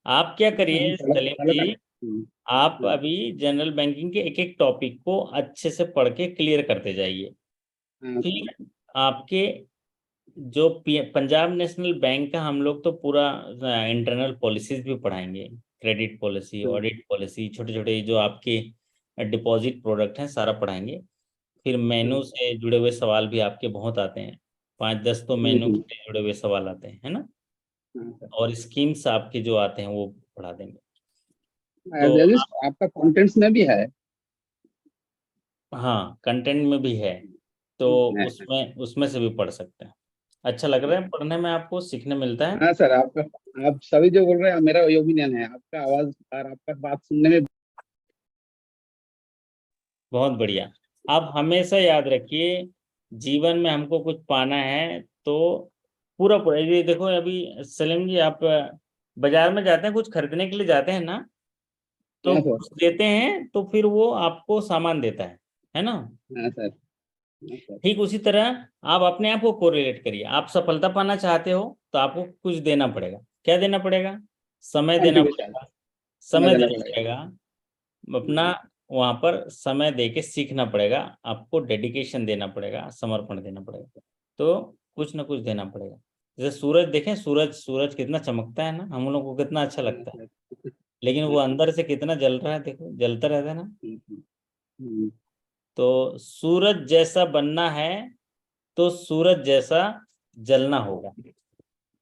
आप क्या हम करिए फॉलो सलीम फॉलो जी, कर। आप अभी जनरल बैंकिंग के एक एक टॉपिक को अच्छे से पढ़ के क्लियर करते जाइए। हाँ सर। फिर आपके जो पंजाब नेशनल बैंक का हम लोग तो पूरा इंटरनल पॉलिसीज भी पढ़ाएंगे। क्रेडिट पॉलिसी, हाँ, ऑडिट पॉलिसी, छोटे छोटे जो आपके डिपॉजिट प्रोडक्ट हैं सारा पढ़ाएंगे। फिर मेनू हाँ, से जुड़े हुए सवाल भी आपके बहुत आते हैं। 5-10 तो मेनू जी। से जुड़े हुए सवाल आते हैं, है ना। हाँ सर। और स्कीम्स आपके जो आते हैं वो पढ़ा देंगे। तो जर्नलिस्ट आपका कंटेंट्स में भी है। हाँ, कंटेंट में भी है। तो उसमें उसमें से भी पढ़ सकते हैं। अच्छा लग रहा है पढ़ने में, आपको सीखने मिलता है। हाँ सर, आपका आप सभी जो बोल रहे हैं मेरा ओपिनियन है, आपका आवाज और आपका बात सुनने में। बहुत बढ़िया। आप हमेशा याद रखिए, जीवन में हमको कुछ पाना है तो पूरा पूरा ये देखो। अभी सलीम जी, आप बाजार में जाते हैं, कुछ खरीदने के लिए जाते हैं ना, तो हाँ सर। कुछ देते हैं तो फिर वो आपको सामान देता है ना। हाँ सर। हाँ सर। ठीक उसी तरह आप अपने आप को कोरिलेट करिए। आप सफलता पाना चाहते हो तो आपको कुछ देना पड़ेगा। क्या देना पड़ेगा? समय देना मोटिवेशन। पड़ेगा। समय समय देना देना पड़ेगा। पड़ेगा। अपना वहां पर समय दे के सीखना पड़ेगा। आपको डेडिकेशन देना पड़ेगा, समर्पण देना पड़ेगा। तो कुछ ना कुछ देना पड़ेगा। जैसे सूरज देखें, सूरज सूरज कितना चमकता है ना, हम लोग को कितना अच्छा हाँ लगता है। सर। लेकिन वो हाँ सर। अंदर से कितना जल रहा है, देखो जलता रहता है ना। हम्म, हम्म, तो सूरज जैसा बनना है तो सूरज जैसा जलना होगा। हाँ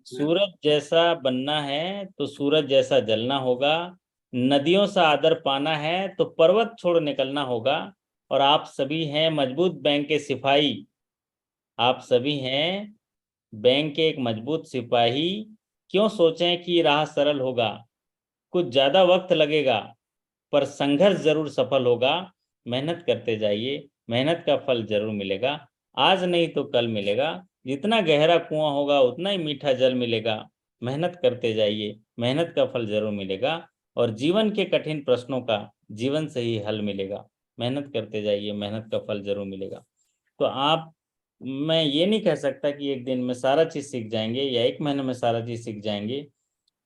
सूरज जैसा बनना है तो सूरज जैसा जलना होगा। नदियों सा आदर पाना है तो पर्वत छोड़ निकलना होगा। और आप सभी हैं मजबूत बैंक के सिपाही। आप सभी हैं बैंक के एक मजबूत सिपाही। क्यों सोचें कि राह सरल होगा। कुछ ज्यादा वक्त लगेगा, पर संघर्ष जरूर सफल होगा। मेहनत करते जाइए, मेहनत का फल जरूर मिलेगा। आज नहीं तो कल मिलेगा। जितना गहरा कुआं होगा उतना ही मीठा जल मिलेगा। मेहनत करते जाइए, मेहनत का फल जरूर मिलेगा। और जीवन के कठिन प्रश्नों का जीवन से ही हल मिलेगा। मेहनत करते जाइए, मेहनत का फल जरूर मिलेगा। तो आप, मैं ये नहीं कह सकता कि एक दिन में सारा चीज सीख जाएंगे या एक महीने में सारा चीज सीख जाएंगे।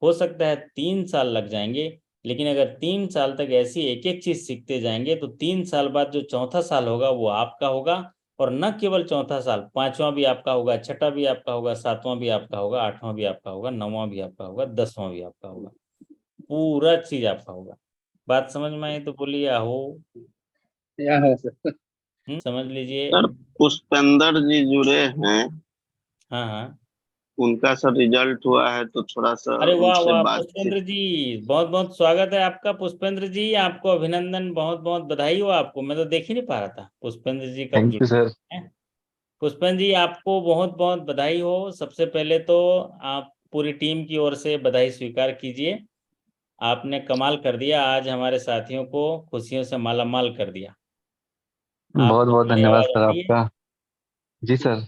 हो सकता है 3 साल लग जाएंगे। लेकिन अगर 3 साल तक ऐसी एक एक चीज सीखते जाएंगे तो 3 साल बाद जो चौथा साल होगा वो आपका होगा। और न केवल चौथा साल, पांचवा भी आपका होगा, छठा भी आपका होगा, सातवां भी आपका होगा, आठवां भी आपका होगा, नौवां भी आपका होगा, 10वां भी आपका होगा। पूरा चीज आपका होगा। बात समझ में आई तो बोलिए आहो। या है सर। समझ लीजिए। सर, पुष्पेंद्र जी जुड़े हैं। हाँ हाँ। उनका सर रिजल्ट हुआ है तो थोड़ा सा अरे वाह उनसे वाह बातचीत। पुष्पेंद्र जी, बहुत बहुत स्वागत है आपका। पुष्पेंद्र जी, आपको अभिनंदन, बहुत बहुत बधाई हो आपको। मैं तो देख ही नहीं पा रहा था पुष्पेंद्र जी कब थैंक यू जुड़े सर। हैं। पुष्पेंद्र जी, आपको बहुत बहुत बधाई हो। सबसे पहले तो आप पूरी टीम की ओर से बधाई स्वीकार कीजिए। आपने कमाल कर दिया, आज हमारे साथियों को खुशियों से माला माल कर दिया। बहुत आपको बहुत मेरी धन्यवाद आवाज आ सर रही है? आपका। जी सर।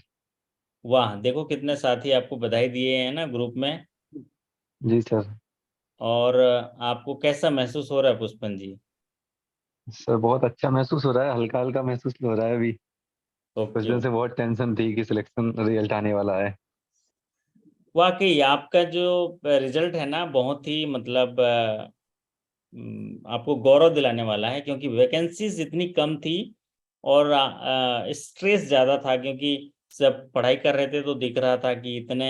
वाह, देखो कितने साथी आपको बधाई दिए हैं ना ग्रुप में। जी सर। और आपको कैसा महसूस हो रहा है पुष्पेंद्र जी? सर बहुत अच्छा महसूस हो रहा है, हल्का हल्का महसूस हो रहा है अभी। कुछ ओके। दिन से बहुत टेंशन थी कि सिलेक्शन रिजल्ट आने वाला है। वाकई आपका जो रिजल्ट है ना, बहुत ही मतलब आपको गौरव दिलाने वाला है, क्योंकि वैकेंसीज इतनी कम थी। और स्ट्रेस ज़्यादा था, क्योंकि सब पढ़ाई कर रहे थे तो दिख रहा था कि इतने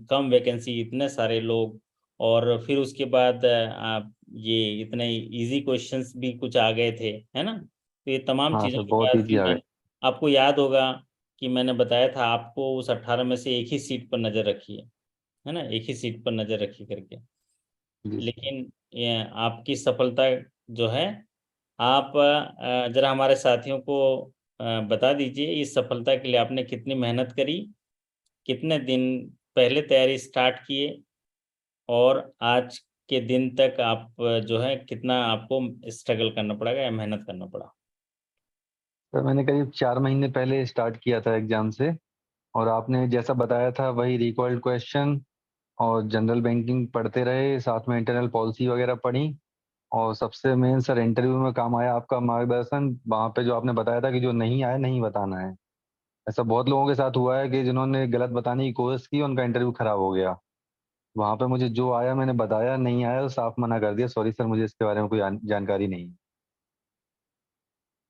कम वैकेंसी, इतने सारे लोग। और फिर उसके बाद आप ये इतने इजी क्वेश्चंस भी कुछ आ गए थे, है ना। तो ये तमाम हाँ चीज़ों सर, के बहुत बाद ईजी भी आ मैं, गए। आपको याद होगा कि मैंने बताया था आपको उस 18 में से एक ही सीट पर नज़र रखी है ना, एक ही सीट पर नज़र रखी करके। जी सर। लेकिन ये आपकी सफलता जो है, आप जरा हमारे साथियों को बता दीजिए इस सफलता के लिए आपने कितनी मेहनत करी, कितने दिन पहले तैयारी स्टार्ट किए, और आज के दिन तक आप जो है कितना आपको स्ट्रगल करना पड़ेगा या मेहनत करना पड़ा। सर मैंने करीब 4 महीने पहले स्टार्ट किया था एग्जाम से। और आपने जैसा बताया था वही रिकॉल्ड क्वेश्चन और जनरल बैंकिंग पढ़ते रहे, साथ में इंटरनल पॉलिसी वगैरह पढ़ी। और सबसे मेन सर इंटरव्यू में काम आया आपका मार्गदर्शन, वहाँ पे जो आपने बताया था कि जो नहीं आया नहीं बताना है। ऐसा बहुत लोगों के साथ हुआ है कि जिन्होंने गलत बताने की कोशिश की उनका इंटरव्यू खराब हो गया। वहां पे मुझे जो आया मैंने बताया, नहीं आया तो साफ मना कर दिया, सॉरी सर मुझे इसके बारे में कोई जानकारी नहीं है।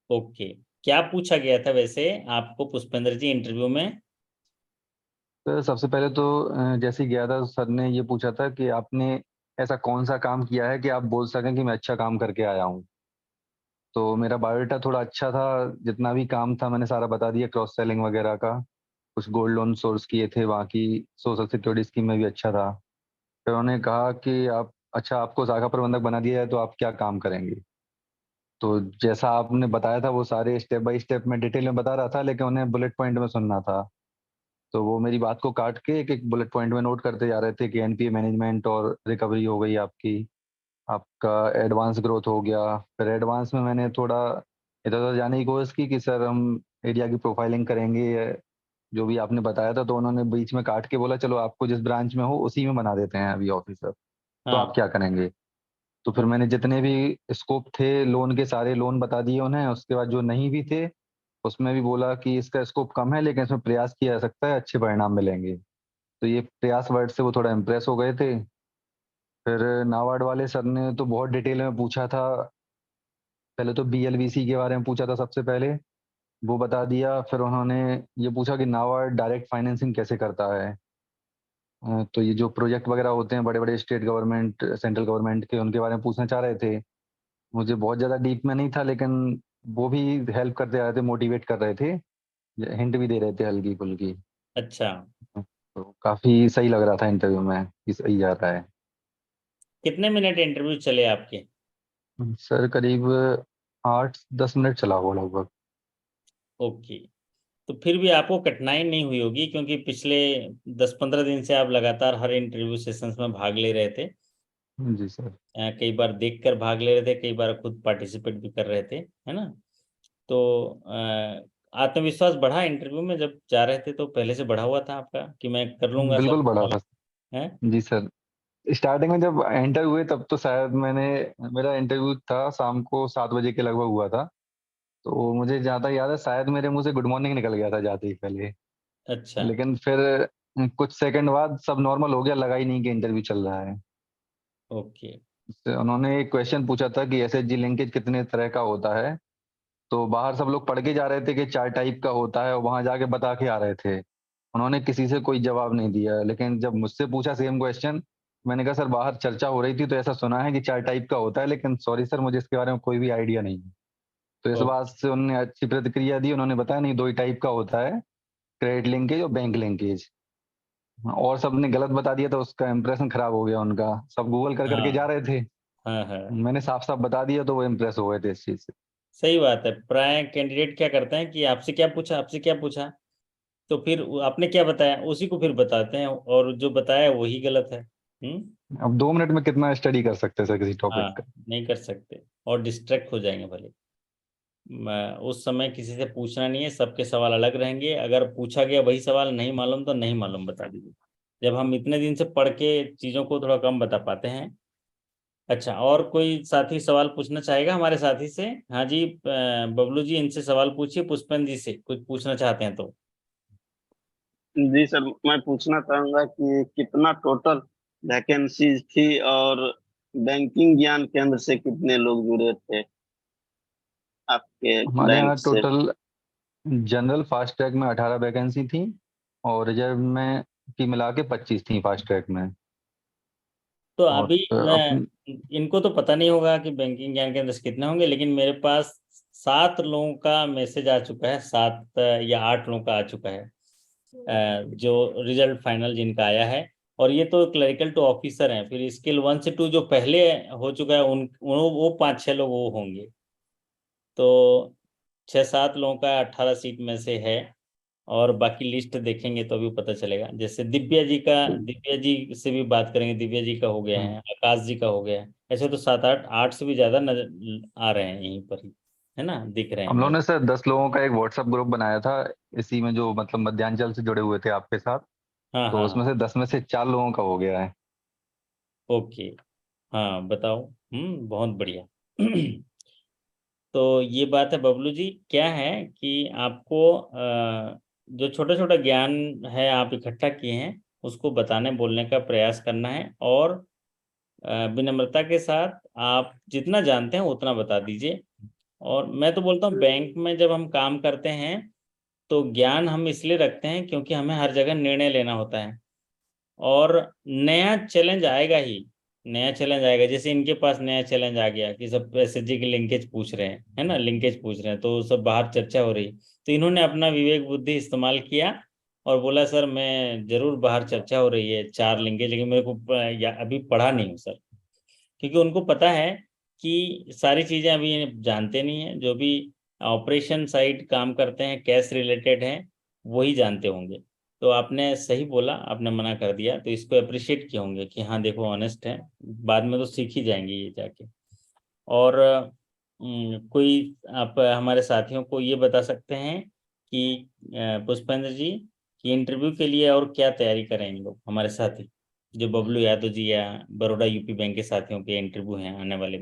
ओके, क्या पूछा गया था वैसे आपको पुष्पेंद्र जी इंटरव्यू में? तो सबसे पहले तो जैसे ही गया था सर ने ये पूछा था कि आपने ऐसा कौन सा काम किया है कि आप बोल सकें कि मैं अच्छा काम करके आया हूँ। तो मेरा बायोडाटा थोड़ा अच्छा था, जितना भी काम था मैंने सारा बता दिया, क्रॉस सेलिंग वगैरह का। कुछ गोल्ड लोन सोर्स किए थे, वहाँ की सोशल सिक्योरिटी स्कीम में भी अच्छा था। फिर उन्होंने कहा कि आप, अच्छा आपको शाखा प्रबंधक बना दिया जाए तो आप क्या काम करेंगे। तो जैसा आपने बताया था वो सारे स्टेप बाय स्टेप में डिटेल में बता रहा था, लेकिन उन्हें बुलेट पॉइंट में सुनना था। तो वो मेरी बात को काट के एक एक बुलेट पॉइंट में नोट करते जा रहे थे कि एनपीए मैनेजमेंट और रिकवरी हो गई आपकी, आपका एडवांस ग्रोथ हो गया। फिर एडवांस में मैंने थोड़ा इधर उधर जाने की कोशिश की कि सर हम एरिया की प्रोफाइलिंग करेंगे, जो भी आपने बताया था। तो उन्होंने बीच में काट के बोला चलो आपको जिस ब्रांच में हो उसी में बना देते हैं अभी ऑफिसर, तो आप हाँ। क्या करेंगे। तो फिर मैंने जितने भी स्कोप थे लोन के सारे लोन बता दिए उन्हें। उसके बाद जो नहीं भी थे उसमें भी बोला कि इसका स्कोप कम है लेकिन इसमें प्रयास किया जा सकता है, अच्छे परिणाम मिलेंगे। तो ये प्रयास वर्ड से वो थोड़ा इम्प्रेस हो गए थे। फिर नाबार्ड वाले सर ने तो बहुत डिटेल में पूछा था। पहले तो बीएलवीसी के बारे में पूछा था सबसे पहले, वो बता दिया। फिर उन्होंने ये पूछा कि नाबार्ड डायरेक्ट फाइनेंसिंग कैसे करता है। तो ये जो प्रोजेक्ट वगैरह होते हैं बड़े बड़े स्टेट गवर्नमेंट सेंट्रल गवर्नमेंट के, उनके बारे में पूछना चाह रहे थे। मुझे बहुत ज़्यादा डीप में नहीं था, लेकिन वो भी हेल्प करते आ रहे थे, मोटिवेट कर रहे थे, हिंट भी दे रहे थे हल्की फुल्की। अच्छा, तो काफ़ी सही लग रहा था इंटरव्यू में कि सही जा रहा है। कितने मिनट इंटरव्यू चले आपके? सर करीब 8-10 मिनट चला होगा लगभग। ओके, तो फिर भी आपको कठिनाई नहीं हुई होगी क्योंकि पिछले 10-15 दिन से आप लगातार हर इंटरव्यू सेशंस में भाग ले रहे थे। जी सर। कई बार देखकर भाग ले रहे थे, कई बार खुद पार्टिसिपेट भी कर रहे थे, है ना? तो आत्मविश्वास बढ़ा इंटरव्यू में जब जा रहे थे, तो पहले से बढ़ा हुआ था आपका कि मैं कर लूंगा सब बिल्कुल बढ़ा सवाल? था। है। जी सर। स्टार्टिंग में जब एंटर हुए तब तो शायद मैंने, मेरा इंटरव्यू था शाम को 7 बजे के लगभग हुआ था। तो मुझे जहाँ तक याद है शायद मेरे मुंह से गुड मॉर्निंग निकल गया था जाते ही पहले। अच्छा। लेकिन फिर कुछ सेकंड बाद सब नॉर्मल हो गया, लगा ही नहीं कि इंटरव्यू चल रहा है। ओके। तो उन्होंने एक क्वेश्चन पूछा था कि एसएचजी लिंकेज कितने तरह का होता है। तो बाहर सब लोग पढ़ के जा रहे थे कि 4 टाइप का होता है, और वहां जाके बता के आ रहे थे। उन्होंने किसी से कोई जवाब नहीं दिया, लेकिन जब मुझसे पूछा सेम क्वेश्चन, मैंने कहा सर बाहर चर्चा हो रही थी तो ऐसा सुना है कि 4 टाइप का होता है, लेकिन सॉरी सर मुझे इसके बारे में कोई भी आइडिया नहीं है। तो इस ओ, बात से उन्होंने अच्छी प्रतिक्रिया दी, उन्होंने बताया नहीं 2 ही टाइप का होता है, क्रेडिट लिंकेज और बैंक लिंकेज। और सबने गलत बता दिया तो उसका इंप्रेशन खराब हो गया उनका, सब गूगल कर करके जा हाँ रहे थे। हाँ हाँ, मैंने साफ साफ बता दिया तो वो इम्प्रेस हो गए थे इस चीज से। सही बात है। प्राय कैंडिडेट क्या करते हैं कि आपसे क्या पूछा, आपसे क्या पूछा, तो फिर आपने क्या बताया उसी को फिर बताते हैं, और जो बताया वही गलत है। अब 2 मिनट में कितना स्टडी कर सकते हैं सर किसी टॉपिक हाँ, का। नहीं कर सकते और डिस्ट्रैक्ट हो जाएंगे भले। उस समय किसी से पूछना नहीं है, सबके सवाल अलग रहेंगे। अगर पूछा गया वही सवाल नहीं मालूम तो नहीं मालूम बता दीजिए। जब हम इतने दिन से पढ़ के चीज़ों को थोड़ा कम बता पाते हैं। अच्छा, और कोई साथी सवाल पूछना चाहेगा हमारे साथी से? हाँ जी, बबलू जी इनसे सवाल पूछिए, पुष्पन जी से कुछ पूछना चाहते हैं तो। जी सर, मैं पूछना चाहूंगा कि कितना टोटल वैकेंसीज थी, और बैंकिंग ज्ञान केंद्र से कितने लोग जुड़े थे आपके हमारे यहाँ बैंक से? टोटल जनरल फास्ट ट्रैक में 18 वैकेंसी थी, और रिजर्व में की मिला के 25 थी फास्ट ट्रैक में। तो और अभी अपन, इनको तो पता नहीं होगा कि बैंकिंग ज्ञान केंद्र से कितने होंगे, लेकिन मेरे पास 7 लोगों का मैसेज आ चुका है, 7 या 8 लोगों का आ चुका है, जो रिजल्ट फाइनल जिनका आया है। और ये तो क्लरिकल टू ऑफिसर हैं, फिर स्केल 1 से 2 जो पहले हो चुका है वो 5-6 लोग वो होंगे। तो 6-7 लोगों का 18 सीट में से है। और बाकी लिस्ट देखेंगे तो अभी पता चलेगा। जैसे दिव्या जी से भी बात करेंगे, दिव्या जी का हो गया है, आकाश जी का हो गया है। ऐसे तो 7-8 से भी ज्यादा नजर आ रहे हैं यहीं पर ही, है ना, दिख रहे हैं हम लोगों मेरे। ने सर 10 लोगों का एक व्हाट्सएप ग्रुप बनाया था, इसी में जो मतलब मध्यांचल से जुड़े हुए थे आपके साथ। हाँ तो हाँ उसमें हाँ। से 10 में से 4 लोगों का हो गया है। ओके। हाँ बताओ। बहुत बढ़िया। तो ये बात है बबलू जी, क्या है कि आपको जो छोटा छोटा ज्ञान है आप इकट्ठा किए हैं, उसको बताने बोलने का प्रयास करना है, और विनम्रता के साथ आप जितना जानते हैं उतना बता दीजिए। और मैं तो बोलता हूँ बैंक में जब हम काम करते हैं तो ज्ञान हम इसलिए रखते हैं क्योंकि हमें हर जगह निर्णय लेना होता है, और नया चैलेंज आएगा ही, नया चैलेंज आएगा। जैसे इनके पास नया चैलेंज आ गया कि सब एसएचजी की लिंकेज पूछ रहे हैं, है ना, लिंकेज पूछ रहे हैं, तो सब बाहर चर्चा हो रही, तो इन्होंने अपना विवेक बुद्धि इस्तेमाल किया और बोला सर मैं जरूर, बाहर चर्चा हो रही है 4 लिंकेज, लेकिन मेरे को अभी पढ़ा नहीं हूँ सर। क्योंकि उनको पता है कि सारी चीजें अभी जानते नहीं है, जो भी ऑपरेशन साइड काम करते हैं, कैश रिलेटेड हैं, वही जानते होंगे। तो आपने सही बोला, आपने मना कर दिया, तो इसको अप्रिशिएट किए होंगे कि हाँ देखो ऑनेस्ट है, बाद में तो सीख ही जाएंगे ये जाके। और कोई आप हमारे साथियों को ये बता सकते हैं कि पुष्पेंद्र जी, कि इंटरव्यू के लिए और क्या तैयारी करें इन लोग हमारे साथी, जो बबलू यादव जी या बड़ौदा यूपी बैंक के साथियों के इंटरव्यू हैं आने वाले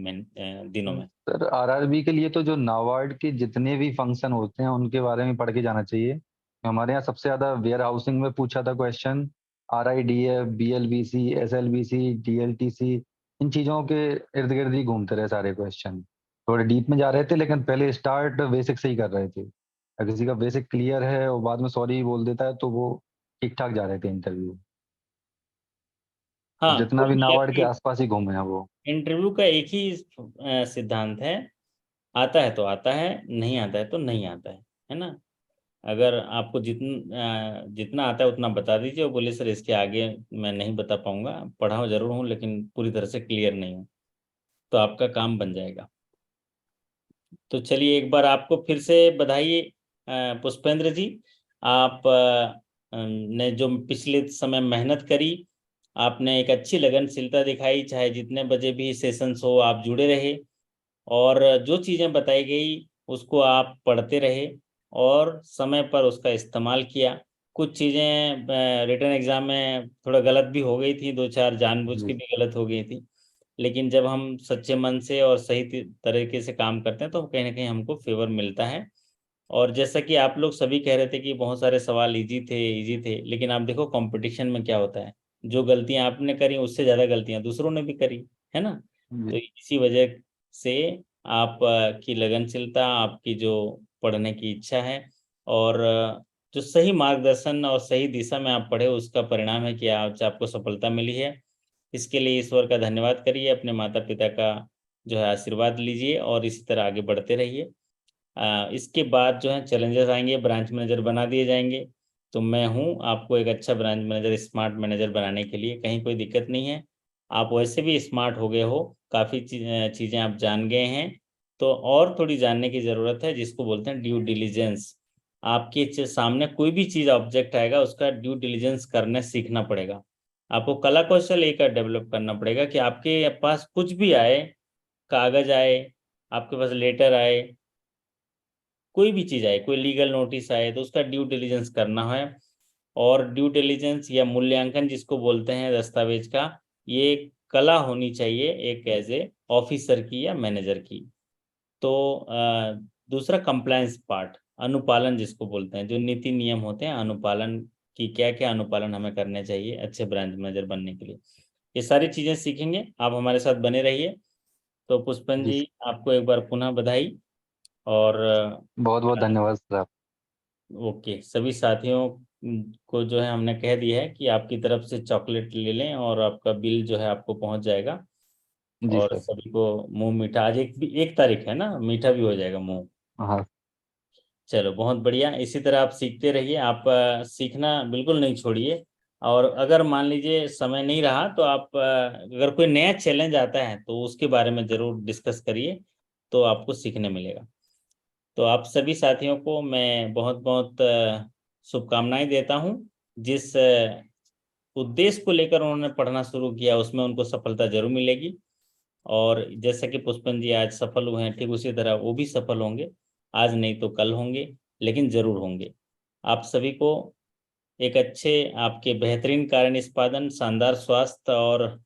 दिनों में? सर आरआरबी के लिए तो जो नाबार्ड के जितने भी फंक्शन होते हैं उनके बारे में पढ़ के जाना चाहिए। हमारे यहाँ सबसे ज्यादा वेयर हाउसिंग में पूछा था क्वेश्चन, आरआईडीएफ, बीएलबीसी, एसएलबीसी, डीएलटीसी, इन चीजों के इर्द गिर्द ही घूमते रहे सारे क्वेश्चन। थोड़े डीप में जा रहे थे लेकिन पहले स्टार्ट बेसिक से ही कर रहे थे। अगर किसी का बेसिक क्लियर है और बाद में सॉरी बोल देता है तो वो ठीक ठाक जा रहे थे इंटरव्यू। तो हाँ, जितना कुल भी नाबार्ड के मिला आसपास ही घूमे हैं वो। के इंटरव्यू का एक ही सिद्धांत है, आता है तो आता है, नहीं आता है तो नहीं आता है ना। अगर आपको जितना आता है उतना बता दीजिए, और बोले सर इसके आगे मैं नहीं बता पाऊंगा, पढ़ा जरूर हूँ लेकिन पूरी तरह से क्लियर नहीं हूँ, तो आपका काम बन जाएगा। तो चलिए एक बार आपको फिर से बधाई पुष्पेंद्र जी। आप ने जो पिछले समय मेहनत करी, आपने एक अच्छी लगनशीलता दिखाई, चाहे जितने बजे भी सेशंस हो आप जुड़े रहे, और जो चीज़ें बताई गई उसको आप पढ़ते रहे और समय पर उसका इस्तेमाल किया। कुछ चीज़ें रिटर्न एग्जाम में थोड़ा गलत भी हो गई थी, 2-4 जानबूझ जी के भी गलत हो गई थी, लेकिन जब हम सच्चे मन से और सही तरीके से काम करते हैं तो कहीं ना कहीं हमको फेवर मिलता है। और जैसा कि आप लोग सभी कह रहे थे कि बहुत सारे सवाल इजी थे, लेकिन आप देखो कंपटीशन में क्या होता है, जो गलतियां आपने करी उससे ज़्यादा गलतियां दूसरों ने भी करी, है ना। तो जी। इसी वजह से आप की लगनशीलता, आपकी जो पढ़ने की इच्छा है, और जो सही मार्गदर्शन और सही दिशा में आप पढ़े, उसका परिणाम है कि आज आपको सफलता मिली है। इसके लिए ईश्वर का धन्यवाद करिए, अपने माता पिता का जो है आशीर्वाद लीजिए और इसी तरह आगे बढ़ते रहिए। इसके बाद जो है चैलेंजेस आएंगे, ब्रांच मैनेजर बना दिए जाएंगे, तो मैं हूँ आपको एक अच्छा ब्रांच मैनेजर, स्मार्ट मैनेजर बनाने के लिए, कहीं कोई दिक्कत नहीं है। आप वैसे भी स्मार्ट हो गए हो, काफ़ी चीज़ें आप जान गए हैं, तो और थोड़ी जानने की ज़रूरत है, जिसको बोलते हैं ड्यू डिलीजेंस। आपके सामने कोई भी चीज़ ऑब्जेक्ट आएगा, उसका ड्यू डिलीजेंस करने सीखना पड़ेगा। आपको कला कौशल एक डेवलप करना पड़ेगा कि आपके पास कुछ भी आए, कागज आए, आपके पास लेटर आए, कोई भी चीज आए, कोई लीगल नोटिस आए, तो उसका ड्यू डिलीजेंस करना है। और ड्यू डिलीजेंस या मूल्यांकन जिसको बोलते हैं दस्तावेज का, ये कला होनी चाहिए एक एज ए ऑफिसर की या मैनेजर की। तो दूसरा कंप्लायंस पार्ट, अनुपालन जिसको बोलते हैं, जो नीति नियम होते हैं अनुपालन की, क्या क्या अनुपालन हमें करने चाहिए अच्छे ब्रांच मैनेजर बनने के लिए, ये सारी चीजें सीखेंगे। आप हमारे साथ बने रहिए। तो पुष्पन जी जी, आपको एक बार पुनः बधाई। और बहुत बहुत धन्यवाद सर। ओके, सभी साथियों को जो है हमने कह दिया है कि आपकी तरफ से चॉकलेट ले लें और आपका बिल जो है आपको पहुंच जाएगा। जी और सर। सभी को मुंह मीठा, आज 1 तारीख है ना, मीठा भी हो जाएगा मुंह। हाँ। चलो बहुत बढ़िया, इसी तरह आप सीखते रहिए, आप सीखना बिल्कुल नहीं छोड़िए। और अगर मान लीजिए समय नहीं रहा तो आप अगर कोई नया चैलेंज आता है तो उसके बारे में जरूर डिस्कस करिए, तो आपको सीखने मिलेगा। तो आप सभी साथियों को मैं बहुत बहुत शुभकामनाएं देता हूं। जिस उद्देश्य को लेकर उन्होंने पढ़ना शुरू किया उसमें उनको सफलता जरूर मिलेगी। और जैसा कि पुष्पन जी आज सफल हुए हैं, ठीक उसी तरह वो भी सफल होंगे। आज नहीं तो कल होंगे, लेकिन जरूर होंगे। आप सभी को एक अच्छे, आपके बेहतरीन कार्य निष्पादन, शानदार स्वास्थ्य और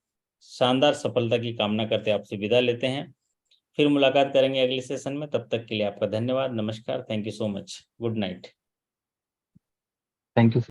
शानदार सफलता की कामना करते आपसे विदा लेते हैं। फिर मुलाकात करेंगे अगले सेशन में, तब तक के लिए आपका धन्यवाद, नमस्कार, thank you so much, good night. Thank you.